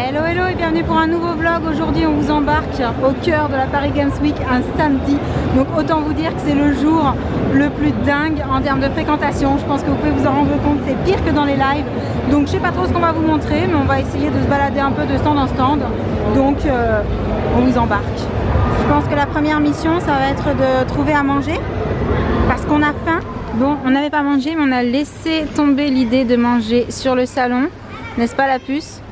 Hello hello et bienvenue pour un nouveau vlog. Aujourd'hui on vous embarque au cœur de la Paris Games Week un samedi. Donc autant vous dire que c'est le jour le plus dingue en termes de fréquentation. Je pense que vous pouvez vous en rendre compte, c'est pire que dans les lives. Donc je sais pas trop ce qu'on va vous montrer, mais on va essayer de se balader un peu de stand en stand. Donc on vous embarque. Je pense que la première mission ça va être de trouver à manger parce qu'on a faim. Bon, on n'avait pas mangé mais on a laissé tomber l'idée de manger sur le salon, n'est-ce pas la puce?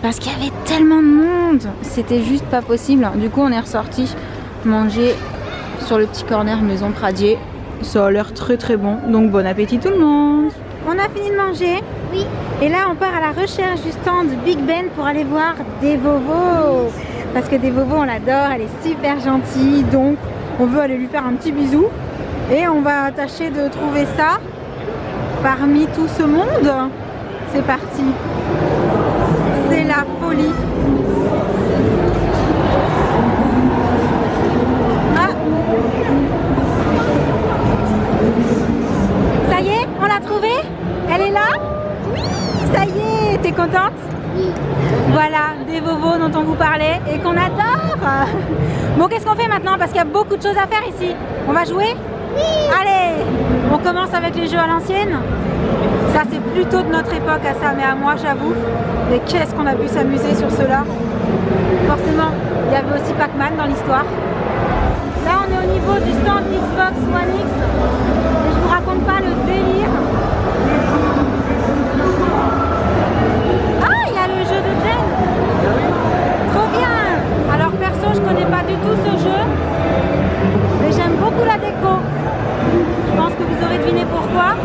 Parce qu'il y avait tellement de monde, c'était juste pas possible. Du coup on est ressorti manger sur le petit corner Maison Pradier. Ça a l'air très très bon, donc bon appétit tout le monde. On a fini de manger. Oui. Et là on part à la recherche du stand Big Ben pour aller voir Devovo. Parce que Devovo on l'adore, elle est super gentille, donc on veut aller lui faire un petit bisou. Et on va tâcher de trouver ça parmi tout ce monde. C'est parti. C'est la folie. Ah. Ça y est, on l'a trouvée? Elle est là? Oui, ça y est, t'es contente? Oui. Voilà, Devovo dont on vous parlait et qu'on adore. Bon, qu'est-ce qu'on fait maintenant? Parce qu'il y a beaucoup de choses à faire ici. On va jouer? Oui. Allez, on commence avec les jeux à l'ancienne. Ça c'est plutôt de notre époque à ça, mais à moi j'avoue. Mais qu'est-ce qu'on a pu s'amuser sur ceux-là. Forcément, il y avait aussi Pac-Man dans l'histoire. Là on est au niveau du stand Xbox One X. Et je vous raconte pas le délire. Ah, il y a le jeu de Jen. Trop bien. Alors perso, je connais pas du tout ce jeu. Mais j'aime beaucoup la déco. Je pense que vous aurez deviné pourquoi.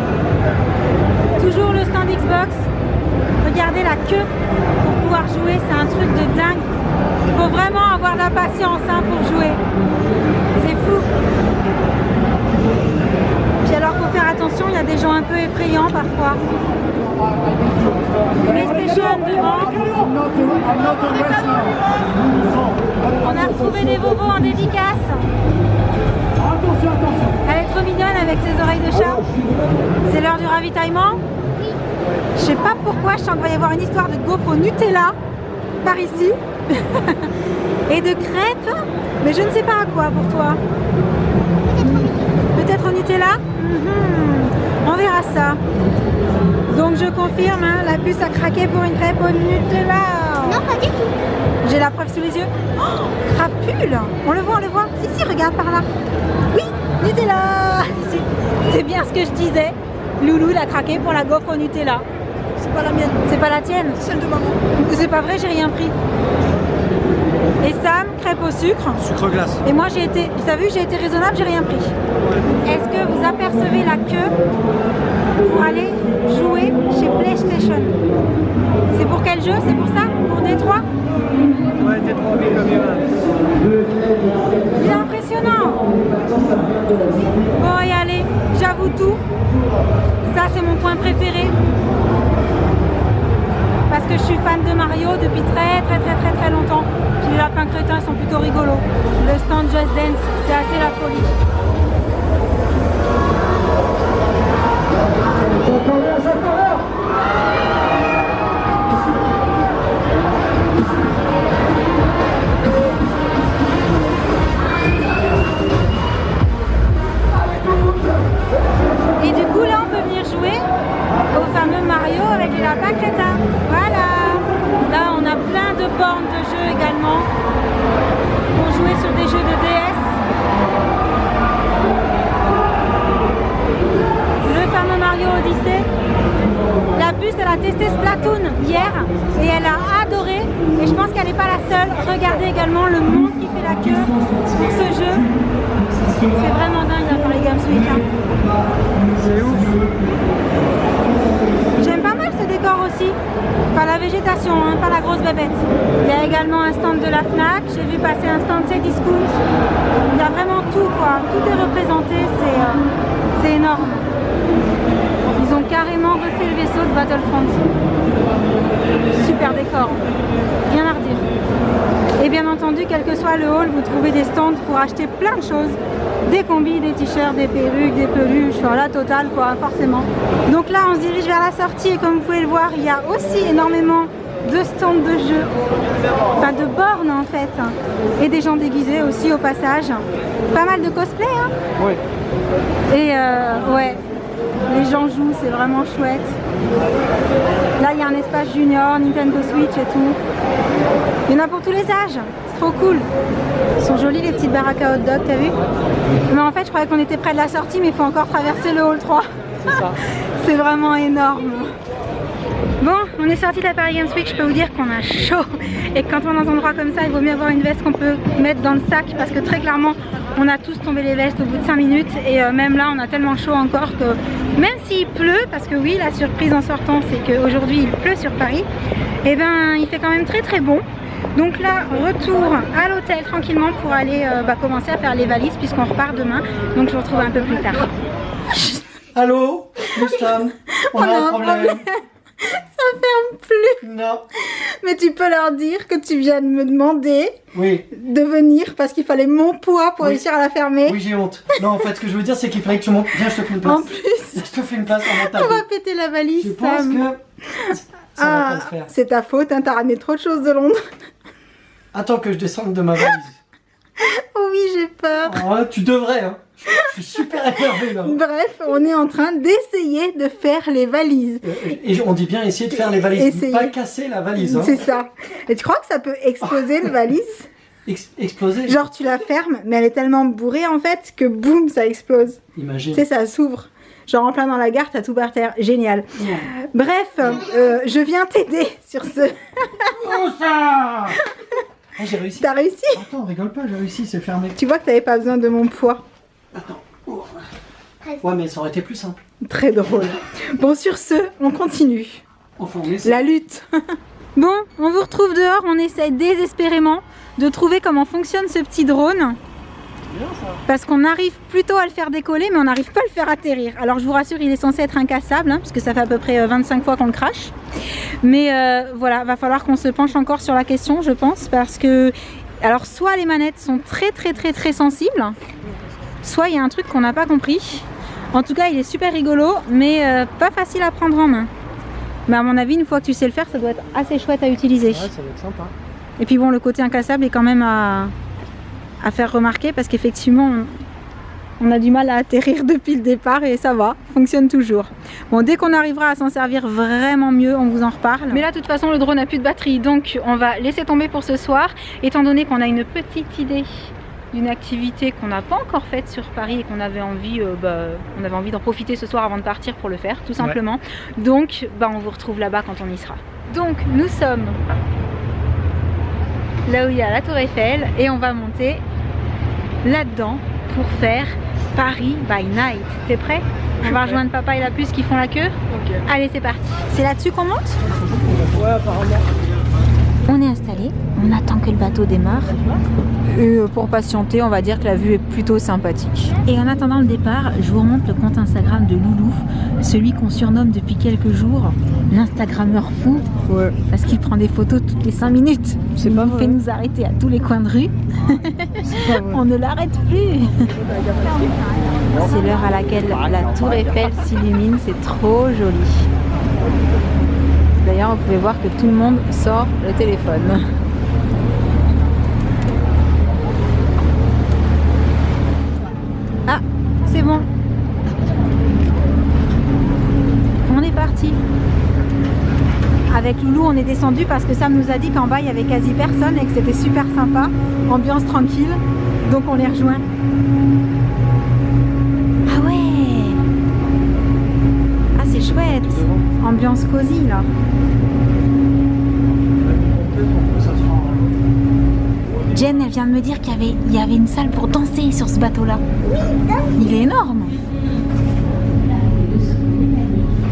Toujours le stand Xbox. Regardez la queue pour pouvoir jouer, c'est un truc de dingue. Il faut vraiment avoir de la patience hein, pour jouer. C'est fou. Puis alors faut faire attention, il y a des gens un peu effrayants parfois. PlayStation devant. On a retrouvé des bobos en dédicace. Elle est trop mignonne avec ses oreilles de chat. C'est l'heure du ravitaillement. Je sais pas pourquoi, je sens qu'il va y avoir une histoire de gaufres au Nutella par ici. Et de crêpes. Mais je ne sais pas à quoi pour toi. Peut-être au Nutella. On verra ça. Donc je confirme, hein, la puce a craqué pour une crêpe au Nutella. Non, pas du tout. J'ai la preuve sous les yeux. Oh, crapule. On le voit, on le voit. Si, regarde par là. Oui, Nutella. C'est bien ce que je disais. Loulou, il a craqué pour la gaufre au Nutella. C'est pas la mienne. C'est pas la tienne? C'est celle de maman. C'est pas vrai, j'ai rien pris. Et Sam, crêpe au sucre. Sucre glace. Et moi, j'ai été, vous avez vu, j'ai été raisonnable, j'ai rien pris. Est-ce que vous apercevez la queue pour aller jouer chez PlayStation? C'est pour quel jeu? C'est pour ça? Pour Détroit? Ouais, Détroit, mais comme il est impressionnant. Bon, et allez, j'avoue tout. Ça, c'est mon point préféré. Parce que je suis fan de Mario depuis très longtemps. Puis les lapins crétins ils sont plutôt rigolos. Le stand Just Dance, c'est assez la folie. Et du coup là on peut venir jouer au fameux Mario avec les lapins crétins. Voilà. Là on a plein de bornes de jeux également pour jouer sur des jeux de DS. Le fameux Mario Odyssey. La puce elle a testé Splatoon hier et elle a adoré. Et je pense qu'elle n'est pas la seule. Regardez également le monde qui fait la queue pour ce jeu. C'est vraiment dingue la Paris Games Week. Hein. C'est ouf. J'aime pas mal ce décor aussi. Enfin la végétation, hein, pas la grosse bébête. Il y a également un stand de la Fnac. J'ai vu passer un stand Cdiscount. Il y a vraiment tout quoi. Tout est représenté. C'est énorme. Ils ont carrément refait le vaisseau de Battlefront. Super décor. Rien à redire. Et bien entendu, quel que soit le hall, vous trouvez des stands pour acheter plein de choses. Des combis, des t-shirts, des perruques, des peluches, enfin, la totale quoi, forcément. Donc là, on se dirige vers la sortie et comme vous pouvez le voir, il y a aussi énormément 2 stands de jeux, enfin de bornes en fait, et des gens déguisés aussi au passage. Pas mal de cosplay hein. Oui. Et ouais, les gens jouent, c'est vraiment chouette. Là il y a un espace junior, Nintendo Switch et tout. Il y en a pour tous les âges, c'est trop cool. Ils sont jolis les petites baraques à hot dog, t'as vu? Mais en fait je croyais qu'on était près de la sortie, mais il faut encore traverser le hall 3. C'est ça. C'est vraiment énorme. Bon, on est sorti de la Paris Games Week, je peux vous dire qu'on a chaud. Et quand on est dans un endroit comme ça, il vaut mieux avoir une veste qu'on peut mettre dans le sac parce que très clairement, on a tous tombé les vestes au bout de 5 minutes. Et même là, on a tellement chaud encore que même s'il pleut, parce que oui, la surprise en sortant, c'est qu'aujourd'hui, il pleut sur Paris, et ben il fait quand même très très bon. Donc là, retour à l'hôtel tranquillement pour aller commencer à faire les valises puisqu'on repart demain. Donc je vous retrouve un peu plus tard. Allô, Houston, on a un problème. Ça ferme plus. Non. Mais tu peux leur dire que tu viens de me demander Oui. de venir parce qu'il fallait mon poids pour réussir à la fermer. Oui, j'ai honte. Non, en fait, ce que je veux dire, c'est qu'il fallait que tu montes. Viens, je te fais une place. En plus, Je te fais une place en montant. on va péter la valise. Je pense Sam. que ça va pas le faire. C'est ta faute, hein, t'as ramené trop de choses de Londres. Attends que je descende de ma valise. Oh oui, j'ai peur. Oh, tu devrais, hein. Je suis super énervé là. Bref, on est en train d'essayer de faire les valises. Et on dit bien essayer de faire les valises, Essayer. pas casser la valise. Hein. C'est ça. Et tu crois que ça peut exploser une valise? Exploser. Genre tu la fermes, mais elle est tellement bourrée en fait que boum, ça explose. Imagine. Tu sais, ça s'ouvre. Genre en plein dans la gare, t'as tout par terre. Génial. Ouais. Bref, je viens t'aider sur ce. Oh ça oh, j'ai réussi. T'as réussi? Attends, rigole pas, j'ai réussi, c'est fermé. Tu vois que t'avais pas besoin de mon poids. Attends. Oh. Ouais, mais ça aurait été plus simple. Très drôle. Bon, sur ce, on continue. Enfin, on essaie. La lutte. Bon, on vous retrouve dehors. On essaie désespérément de trouver comment fonctionne ce petit drone. Parce qu'on arrive plutôt à le faire décoller, mais on n'arrive pas à le faire atterrir. Alors je vous rassure, il est censé être incassable, hein, parce que ça fait à peu près 25 fois qu'on le crache. Mais voilà, va falloir qu'on se penche encore sur la question, je pense, parce que... Alors soit les manettes sont très sensibles, soit il y a un truc qu'on n'a pas compris. En tout cas, il est super rigolo, mais pas facile à prendre en main. Mais à mon avis, une fois que tu sais le faire, ça doit être assez chouette à utiliser. Ouais, ça va être sympa. Et puis bon, le côté incassable est quand même à faire remarquer parce qu'effectivement on a du mal à atterrir depuis le départ et ça va, fonctionne toujours. Bon, dès qu'on arrivera à s'en servir vraiment mieux, on vous en reparle. Mais là de toute façon le drone n'a plus de batterie, donc on va laisser tomber pour ce soir, étant donné qu'on a une petite idée d'une activité qu'on n'a pas encore faite sur Paris et qu'on avait envie, d'en profiter ce soir avant de partir pour le faire, tout simplement. Ouais. Donc on vous retrouve là-bas quand on y sera. Donc nous sommes là où il y a la tour Eiffel et on va monter là-dedans pour faire Paris by Night. T'es prêt? On va rejoindre papa et la puce qui font la queue. Okay. Allez, c'est parti. C'est là-dessus qu'on monte? Ouais, apparemment. On est installé, on attend que le bateau démarre. Et pour patienter, on va dire que la vue est plutôt sympathique. Et en attendant le départ, je vous remonte le compte Instagram de Loulou, celui qu'on surnomme depuis quelques jours l'Instagrammeur fou. Ouais. Parce qu'il prend des photos toutes les 5 minutes. C'est pas vrai. Il fait nous arrêter à tous les coins de rue. On ne l'arrête plus. C'est l'heure à laquelle la tour Eiffel s'illumine, c'est trop joli. D'ailleurs, vous pouvez voir que tout le monde sort le téléphone. Ah, c'est bon. On est parti. Avec Loulou, on est descendu parce que Sam nous a dit qu'en bas, il n'y avait quasi personne et que c'était super sympa. Ambiance tranquille. Donc on les rejoint. Ah ouais. Ah, c'est chouette. Ambiance cosy là. Jen, elle vient de me dire qu'il y avait une salle pour danser sur ce bateau-là. Oui, il est énorme.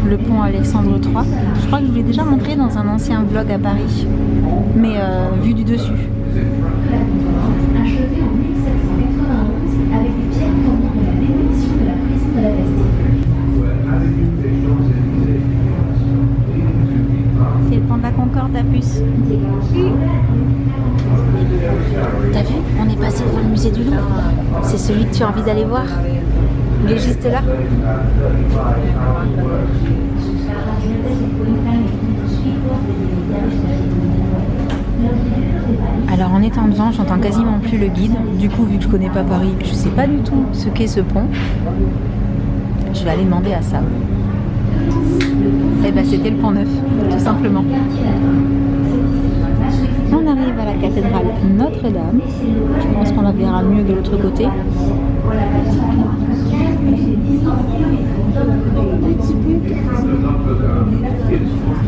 Le pont Alexandre III. Je crois que je vous l'ai déjà montré dans un ancien vlog à Paris, mais vu du dessus. Achevé en 1791 avec des pierres provenant de la démolition de la prison de la Bastille. C'est le pont de la Concorde à Puce. T'as vu? On est passé devant le musée du Louvre. C'est celui que tu as envie d'aller voir. Il est juste là. Alors en étant devant, j'entends quasiment plus le guide. Du coup, vu que je connais pas Paris, je sais pas du tout ce qu'est ce pont. Je vais aller demander à Sam. Et ben c'était le pont Neuf, tout simplement. On arrive à la cathédrale Notre-Dame. Je pense qu'on la verra mieux de l'autre côté.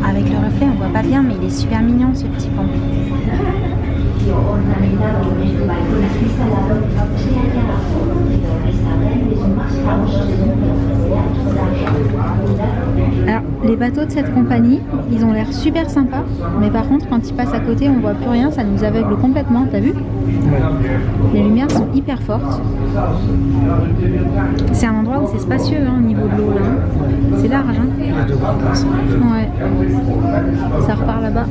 Avec le reflet, on voit pas bien, mais il est super mignon ce petit pont. Alors, les bateaux de cette compagnie, ils ont l'air super sympas, mais par contre, quand ils passent à côté, on voit plus rien, ça nous aveugle complètement, t'as vu? Les lumières sont hyper fortes. C'est un endroit où c'est spacieux hein, au niveau de l'eau là. C'est large. Hein. Ouais. Ça repart là-bas.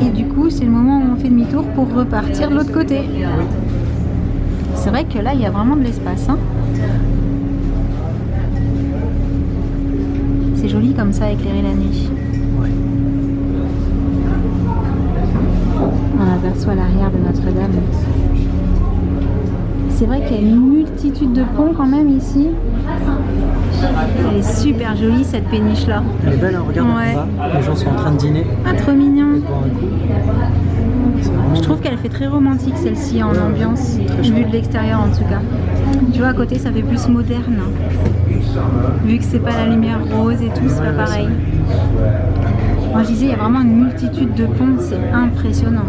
Et du coup, c'est le moment où on fait demi-tour pour repartir de l'autre côté. C'est vrai que là, il y a vraiment de l'espace. Hein. C'est joli comme ça, éclairer la nuit. On aperçoit l'arrière de Notre-Dame. C'est vrai qu'il y a une multitude de ponts quand même ici. Elle est super jolie cette péniche là. Elle est belle, hein, regarde, ouais. Les gens sont en train de dîner. Ah, trop mignon. Vraiment... Je trouve qu'elle fait très romantique celle-ci en ambiance, vue de l'extérieur en tout cas. Tu vois, à côté ça fait plus moderne. Vu que c'est pas la lumière rose et tout, c'est pas pareil. Moi je disais, il y a vraiment une multitude de ponts, c'est impressionnant.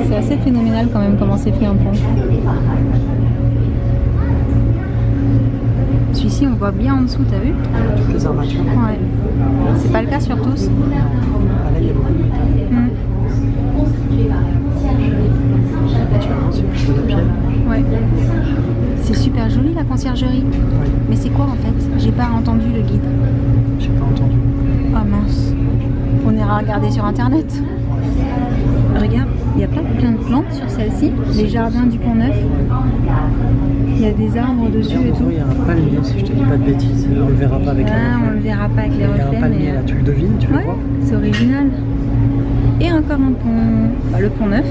C'est assez phénoménal quand même comment c'est fait un pont. Celui-ci on voit bien en dessous, t'as vu? Toutes les armatures. Ouais. C'est pas le cas sur tous. Ah, là il y a beaucoup de métal. C'est plutôt de pierre. Ouais. C'est super joli la conciergerie. Ouais. Mais c'est quoi en fait? J'ai pas entendu le guide. J'ai pas entendu. Oh mince. On ira regarder sur internet. Regarde, il y a pas plein de plantes sur celle-ci. Les jardins du Pont Neuf. Il y a des arbres dessus et tout. Il y a un palmier, si je te dis pas de bêtises. On le verra pas avec les reflets. On le verra pas avec les reflets. Il y a un palmier là, tu le devines, tu le vois? C'est original. Et encore un pont, bah, le Pont Neuf.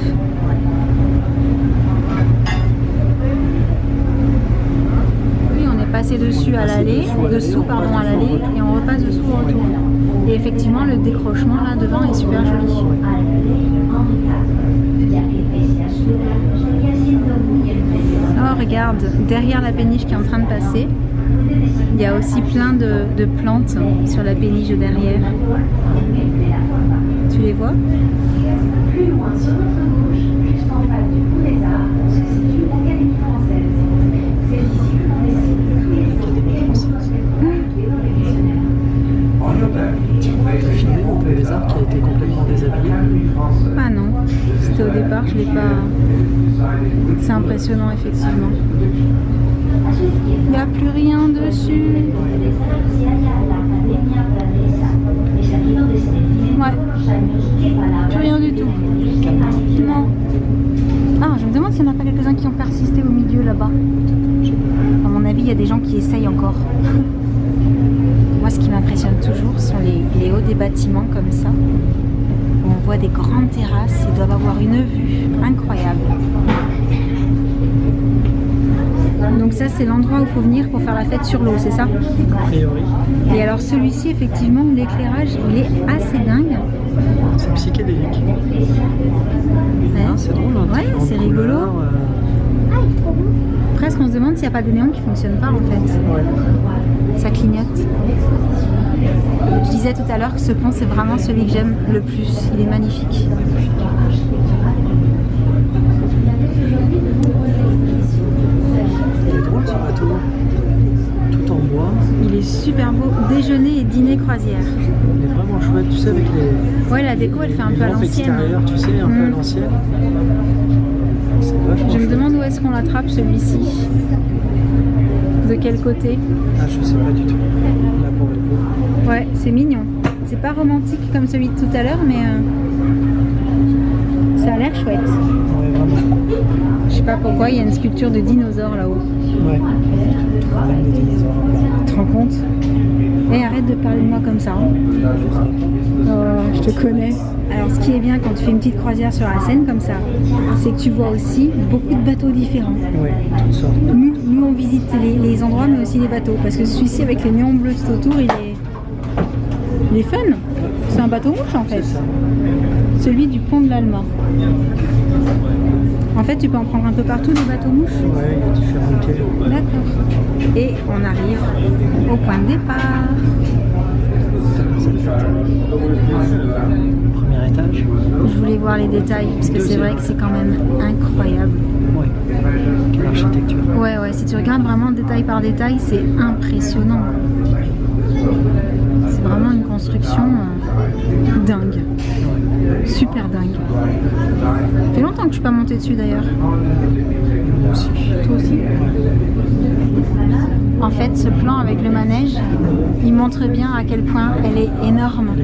Oui, on est passé dessus à l'aller, dessous pardon à l'aller, et on repasse dessous au retour. Et effectivement, le décrochement là devant est super joli. Oh regarde, derrière la péniche qui est en train de passer, il y a aussi plein de plantes sur la péniche derrière. Tu les vois? Plus loin sur notre gauche, juste en face du Pont des Arts, se situe l'Académie française. C'est ici que l'on décide de tous les jours Le Pont des Arts qui a été complètement déshabillé. Ah non, c'était au départ, je l'ai pas... C'est impressionnant effectivement. Il n'y a plus rien dessus. Ouais. Plus rien du tout. Non. Ah, je me demande s'il n'y en a pas quelques-uns qui ont persisté au milieu là-bas. À mon avis, il y a des gens qui essayent encore. Moi, ce qui m'impressionne toujours sont les hauts des bâtiments comme ça. Où on voit des grandes terrasses. Ils doivent avoir une vue incroyable. Donc ça, c'est l'endroit où il faut venir pour faire la fête sur l'eau, c'est ça? A priori. Et alors celui-ci, effectivement, l'éclairage, il est assez dingue. C'est psychédélique. Ouais. Ah, c'est drôle. Hein, Ouais, c'est rigolo. Presque on se demande s'il n'y a pas des néons qui ne fonctionnent pas en fait. Ouais. Ça clignote. Je disais tout à l'heure que ce pont, c'est vraiment celui que j'aime le plus. Il est magnifique. Il est drôle ce bateau. Tout en bois. Il est super beau. Déjeuner et dîner croisière. Il est vraiment chouette, tu sais, avec les... Ouais, la déco, elle fait un les peu à lampes l'ancienne. extérieures, tu sais, un peu à l'ancienne. C'est vachement Je me chouette. demande où est-ce qu'on l'attrape celui-ci. De quel côté? Ah, je sais pas du tout. Là, pour le coup. Ouais, c'est mignon. C'est pas romantique comme celui de tout à l'heure, mais ça a l'air chouette. Ouais, Vraiment. Je sais pas pourquoi, il y a une sculpture de dinosaure là-haut. Ouais. Même des dinosaures. Tu te rends compte? Et arrête de parler de moi comme ça. Hein. Oh, je te connais. Alors ce qui est bien quand tu fais une petite croisière sur la Seine comme ça, c'est que tu vois aussi beaucoup de bateaux différents. Ouais, toutes sortes. Nous on visite les endroits mais aussi les bateaux. Parce que celui-ci avec les néons bleus tout autour, il est fun. C'est un bateau mouche en fait. C'est ça. Celui du pont de l'Alma. En fait tu peux en prendre un peu partout des bateaux mouches. Ouais, il y a différents hôtels. D'accord. Et on arrive au point de départ. Premier étage. Je voulais voir les détails parce que c'est vrai que c'est quand même incroyable. Ouais. Quelle architecture. Ouais, si tu regardes vraiment détail par détail, c'est impressionnant. C'est vraiment une construction dingue. Super dingue. Ça fait longtemps que je suis pas montée dessus d'ailleurs. Moi aussi. Toi aussi? En fait, ce plan avec le manège, il montre bien à quel point elle est énorme.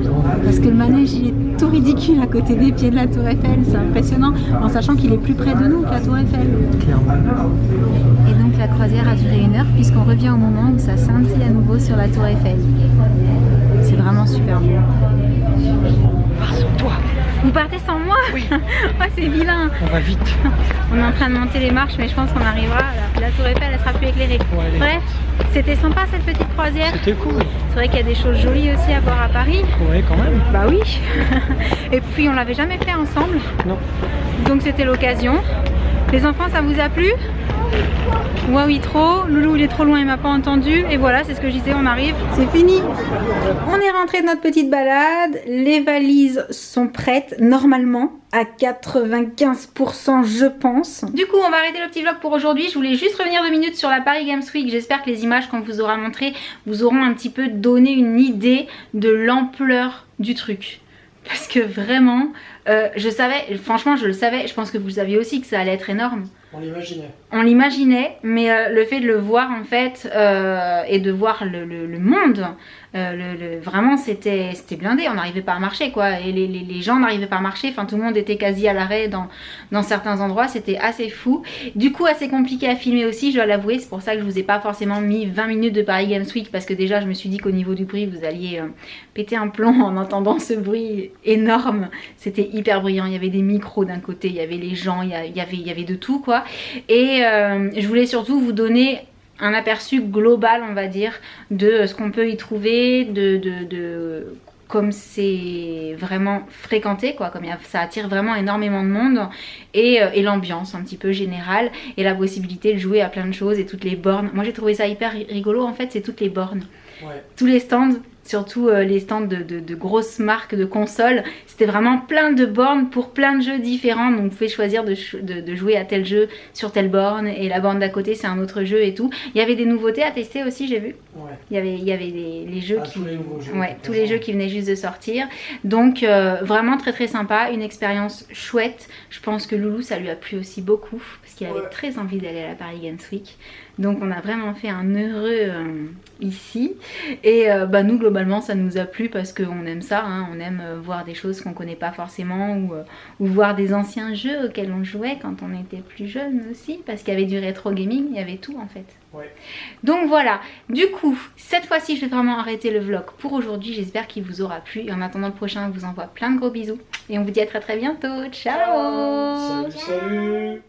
Parce que le manège, il est tout ridicule à côté des pieds de la Tour Eiffel. C'est impressionnant, en sachant qu'il est plus près de nous que la Tour Eiffel. Clairement. Et donc la croisière a duré 1 heure, puisqu'on revient au moment où ça scintille à nouveau sur la Tour Eiffel. C'est vraiment super beau. Pars sans toi. Vous partez sans moi? Oui. Oh, c'est vilain. On va vite. On est en train de monter les marches, mais je pense qu'on arrivera. La Tour Eiffel, elle sera plus éclairée. Ouais, Bref, c'était sympa cette petite croisière. C'était cool. C'est vrai qu'il y a des choses jolies aussi à voir à Paris. Ouais, quand même. Bah oui. Et puis on l'avait jamais fait ensemble. Non. Donc c'était l'occasion. Les enfants, ça vous a plu? Ouais, oui, trop. Loulou, il est trop loin, il m'a pas entendu. Et voilà, c'est ce que je disais, on arrive. C'est fini. On est rentré de notre petite balade. Les valises sont prêtes, normalement, à 95%, je pense. Du coup, on va arrêter le petit vlog pour aujourd'hui. Je voulais juste revenir 2 minutes sur la Paris Games Week. J'espère que les images qu'on vous aura montrées vous auront un petit peu donné une idée de l'ampleur du truc. Parce que vraiment, je savais, franchement je le savais, je pense que vous le saviez aussi que ça allait être énorme. On l'imaginait. On l'imaginait, mais le fait de le voir en fait, et de voir le monde, vraiment c'était blindé, on n'arrivait pas à marcher quoi, et les gens n'arrivaient pas à marcher, enfin tout le monde était quasi à l'arrêt dans certains endroits, c'était assez fou. Du coup assez compliqué à filmer aussi, je dois l'avouer, c'est pour ça que je vous ai pas forcément mis 20 minutes de Paris Games Week, parce que déjà je me suis dit qu'au niveau du bruit vous alliez péter un plomb en entendant ce bruit énorme. C'était hyper bruyant, il y avait des micros d'un côté, il y avait les gens, il y avait de tout quoi. Et je voulais surtout vous donner un aperçu global, on va dire, de ce qu'on peut y trouver, comme c'est vraiment fréquenté quoi, comme ça attire vraiment énormément de monde, et l'ambiance un petit peu générale, et la possibilité de jouer à plein de choses, et toutes les bornes. Moi j'ai trouvé ça hyper rigolo en fait, c'est toutes les bornes. Ouais. Tous les stands, surtout les stands de grosses marques de consoles, c'était vraiment plein de bornes pour plein de jeux différents, donc vous pouvez choisir de jouer à tel jeu sur telle borne, et la borne d'à côté c'est un autre jeu et tout. Il y avait des nouveautés à tester aussi, j'ai vu. Ouais. Il y avait les jeux qui... tous les jeux qui venaient juste de sortir, donc vraiment très très sympa, une expérience chouette. Je pense que Loulou ça lui a plu aussi beaucoup, parce qu'il avait très envie d'aller à la Paris Games Week. Donc on a vraiment fait un heureux ici, et nous globalement ça nous a plu parce qu'on aime ça, hein. On aime voir des choses qu'on connaît pas forcément, ou voir des anciens jeux auxquels on jouait quand on était plus jeune aussi, parce qu'il y avait du rétro gaming, il y avait tout en fait. Ouais. Donc voilà, du coup cette fois-ci je vais vraiment arrêter le vlog pour aujourd'hui, j'espère qu'il vous aura plu, et en attendant le prochain je vous envoie plein de gros bisous, et on vous dit à très très bientôt, ciao. Salut.